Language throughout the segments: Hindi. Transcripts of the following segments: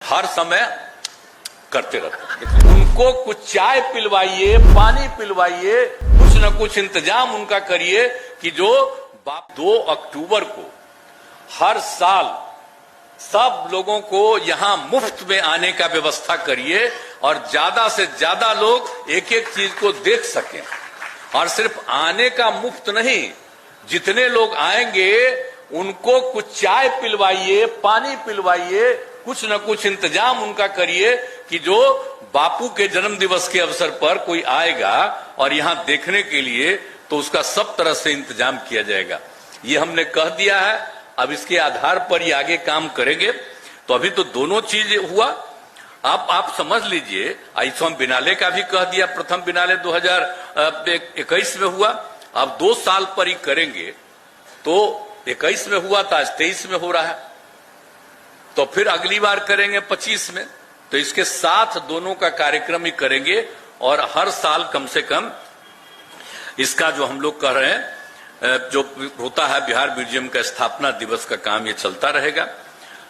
हर समय करते रहते हैं। उनको कुछ चाय पिलवाइए, पानी पिलवाइए, कुछ न कुछ इंतजाम उनका करिए कि जो 2 अक्टूबर को हर साल सब लोगों को यहां मुफ्त में आने का व्यवस्था करिए और ज्यादा से ज्यादा लोग एक एक चीज को देख सकें। और सिर्फ आने का मुफ्त नहीं, जितने लोग आएंगे उनको कुछ चाय पिलवाइए, पानी पिलवाइए, कुछ न कुछ इंतजाम उनका करिए कि जो बापू के जन्म दिवस के अवसर पर कोई आएगा और यहां देखने के लिए तो उसका सब तरह से इंतजाम किया जाएगा। ये हमने कह दिया है, अब इसके आधार पर ये आगे काम करेंगे। तो अभी तो दोनों चीज हुआ। अब आप समझ लीजिए, आयुष्मान बिनाले का भी कह दिया, प्रथम बिनाले 2021 में हुआ, अब 2 साल पर ही करेंगे। तो 21 में हुआ था, आज 23 में हो रहा है, तो फिर अगली बार करेंगे 25 में। तो इसके साथ दोनों का कार्यक्रम ही करेंगे और हर साल कम से कम इसका जो हम लोग कह रहे हैं, जो होता है बिहार म्यूजियम का स्थापना दिवस का काम, ये चलता रहेगा।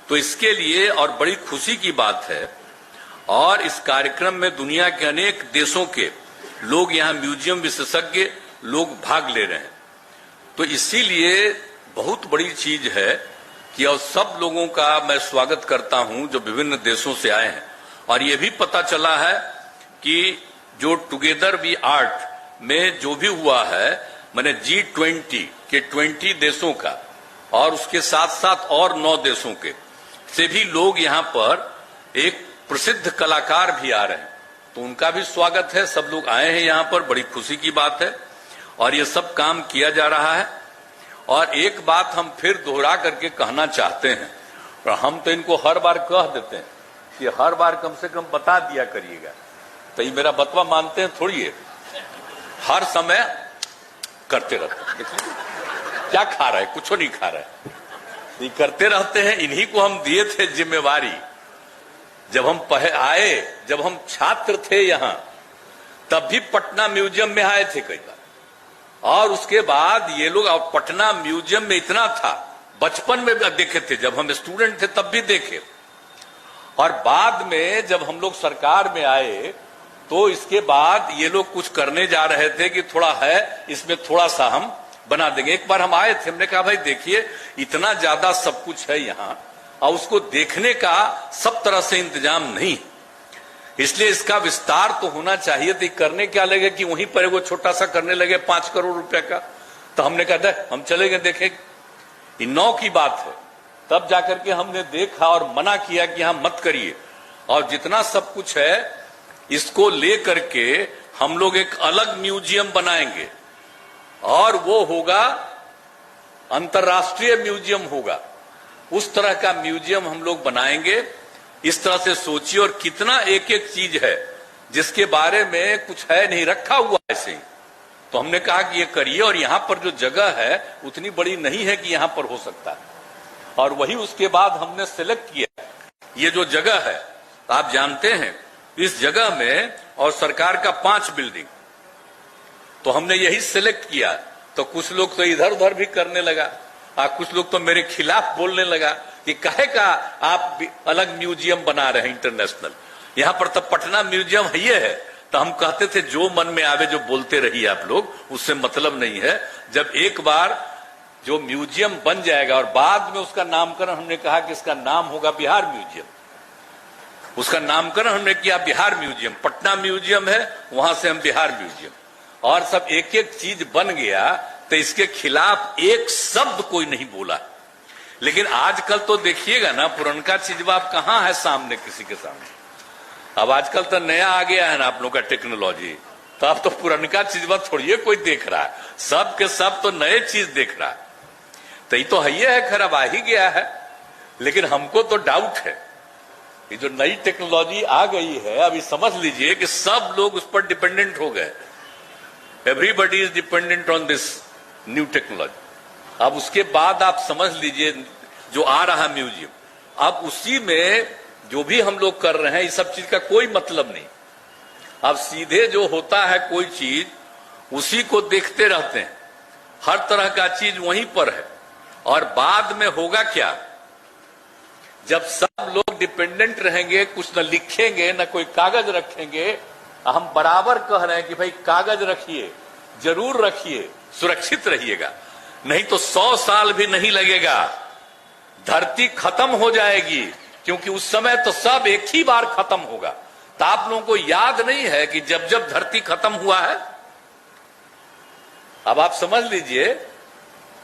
तो इसके लिए और बड़ी खुशी की बात है, और इस कार्यक्रम में दुनिया के अनेक देशों के लोग, यहाँ म्यूजियम विशेषज्ञ लोग भाग ले रहे हैं। तो इसीलिए बहुत बड़ी चीज है कि और सब लोगों का मैं स्वागत करता हूं जो विभिन्न देशों से आए हैं। और ये भी पता चला है कि जो टुगेदर वी आर्ट में जो भी हुआ है, मैंने G20 के 20 देशों का और उसके साथ साथ और 9 देशों के से भी लोग यहाँ पर, एक प्रसिद्ध कलाकार भी आ रहे हैं, तो उनका भी स्वागत है। सब लोग आए हैं यहाँ पर, बड़ी खुशी की बात है। और ये सब काम किया जा रहा है। और एक बात हम फिर दोहरा करके कहना चाहते हैं, और हम तो इनको हर बार कह देते हैं कि हर बार कम से कम बता दिया करिएगा, तो ये मेरा बतवा मानते हैं थोड़ी है। हर समय करते रहते हैं। क्या खा रहा है? कुछ नहीं खा रहा है, ये करते रहते हैं। इन्हीं को हम दिए थे जिम्मेवारी। जब हम आए, जब हम छात्र थे यहां, तब भी पटना म्यूजियम में आए थे कई बार। और उसके बाद ये लोग, और पटना म्यूजियम में इतना था, बचपन में देखे थे, जब हम स्टूडेंट थे तब भी देखे। और बाद में जब हम लोग सरकार में आए तो इसके बाद ये लोग कुछ करने जा रहे थे कि थोड़ा है, इसमें थोड़ा सा हम बना देंगे। एक बार हम आए थे, हमने कहा भाई देखिए इतना ज्यादा सब कुछ है यहाँ और उसको देखने का सब तरह से इंतजाम नहीं, इसलिए इसका विस्तार तो होना चाहिए। तो करने क्या लगे कि वहीं पर वो छोटा सा करने लगे 5 करोड़ रुपए का। तो हमने कहा हम चलेंगे देखें। 9 की बात है, तब जाकर के हमने देखा और मना किया कि यहां मत करिए। और जितना सब कुछ है इसको लेकर के हम लोग एक अलग म्यूजियम बनाएंगे और वो होगा अंतर्राष्ट्रीय म्यूजियम होगा। उस तरह का म्यूजियम हम लोग बनाएंगे। इस तरह से सोचिए, और कितना एक एक चीज है जिसके बारे में कुछ है नहीं, रखा हुआ ऐसे ही। तो हमने कहा कि ये करिए, और यहां पर जो जगह है उतनी बड़ी नहीं है कि यहां पर हो सकता है। और वही उसके बाद हमने सिलेक्ट किया ये जो जगह है, आप जानते हैं इस जगह में, और सरकार का 5 बिल्डिंग, तो हमने यही सिलेक्ट किया। तो कुछ लोग तो इधर उधर भी करने लगा, कुछ लोग तो मेरे खिलाफ बोलने लगा कि काहे का आप अलग म्यूजियम बना रहे हैं इंटरनेशनल, यहां पर तो पटना म्यूजियम है। तो हम कहते थे जो मन में आवे जो बोलते रहिए आप लोग, उससे मतलब नहीं है। जब एक बार जो म्यूजियम बन जाएगा और बाद में उसका नामकरण, हमने कहा कि इसका नाम होगा बिहार म्यूजियम, उसका नामकरण हमने किया बिहार म्यूजियम। पटना म्यूजियम है, वहां से हम बिहार म्यूजियम, और सब एक एक चीज बन गया। तो इसके खिलाफ एक शब्द कोई नहीं बोला। लेकिन आजकल तो देखिएगा ना, पुरनका चीज आप कहां है सामने, किसी के सामने। अब आजकल तो नया आ गया है ना आप लोग का टेक्नोलॉजी, तो अब तो पुरनका चीज थोड़ी कोई देख रहा है, सब के सब तो नए चीज देख रहा है। तो ये तो है, खराब आ ही गया है। लेकिन हमको तो डाउट है, ये जो नई टेक्नोलॉजी आ गई है, अभी समझ लीजिए कि सब लोग उस पर डिपेंडेंट हो गए। Everybody is dependent on this new technology. अब उसके बाद आप समझ लीजिए जो आ रहा म्यूजियम, अब उसी में जो भी हम लोग कर रहे हैं, इस सब चीज का कोई मतलब नहीं। अब सीधे जो होता है कोई चीज, उसी को देखते रहते हैं, हर तरह का चीज वहीं पर है। और बाद में होगा क्या जब सब लोग डिपेंडेंट रहेंगे, कुछ न लिखेंगे न कोई कागज रखेंगे, हम बराबर कह रहे हैं कि भाई कागज रखिए, जरूर रखिए, सुरक्षित रहिएगा, नहीं तो 100 साल भी नहीं लगेगा, धरती खत्म हो जाएगी, क्योंकि उस समय तो सब एक ही बार खत्म होगा। तो आप लोगों को याद नहीं है कि जब जब धरती खत्म हुआ है, अब आप समझ लीजिए,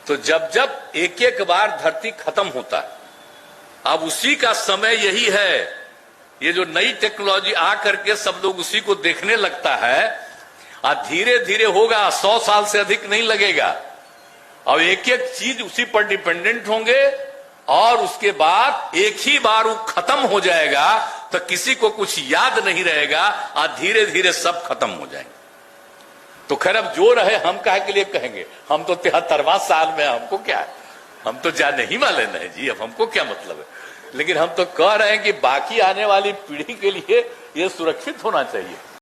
तो जब जब एक एक बार धरती खत्म होता है, अब उसी का समय यही है। ये जो नई टेक्नोलॉजी आ करके सब लोग उसी को देखने लगता है, और धीरे धीरे होगा, 100 साल से अधिक नहीं लगेगा, और एक एक चीज उसी पर डिपेंडेंट होंगे, और उसके बाद एक ही बार वो खत्म हो जाएगा, तो किसी को कुछ याद नहीं रहेगा, और धीरे धीरे सब खत्म हो जाएंगे। तो खैर अब जो रहे, हम काहे के लिए कहेंगे, हम तो 73वां साल में, हमको क्या है, हम तो जाने ही वाले नहीं जी, अब हमको क्या मतलब है। लेकिन हम तो कह रहे हैं कि बाकी आने वाली पीढ़ी के लिए ये सुरक्षित होना चाहिए।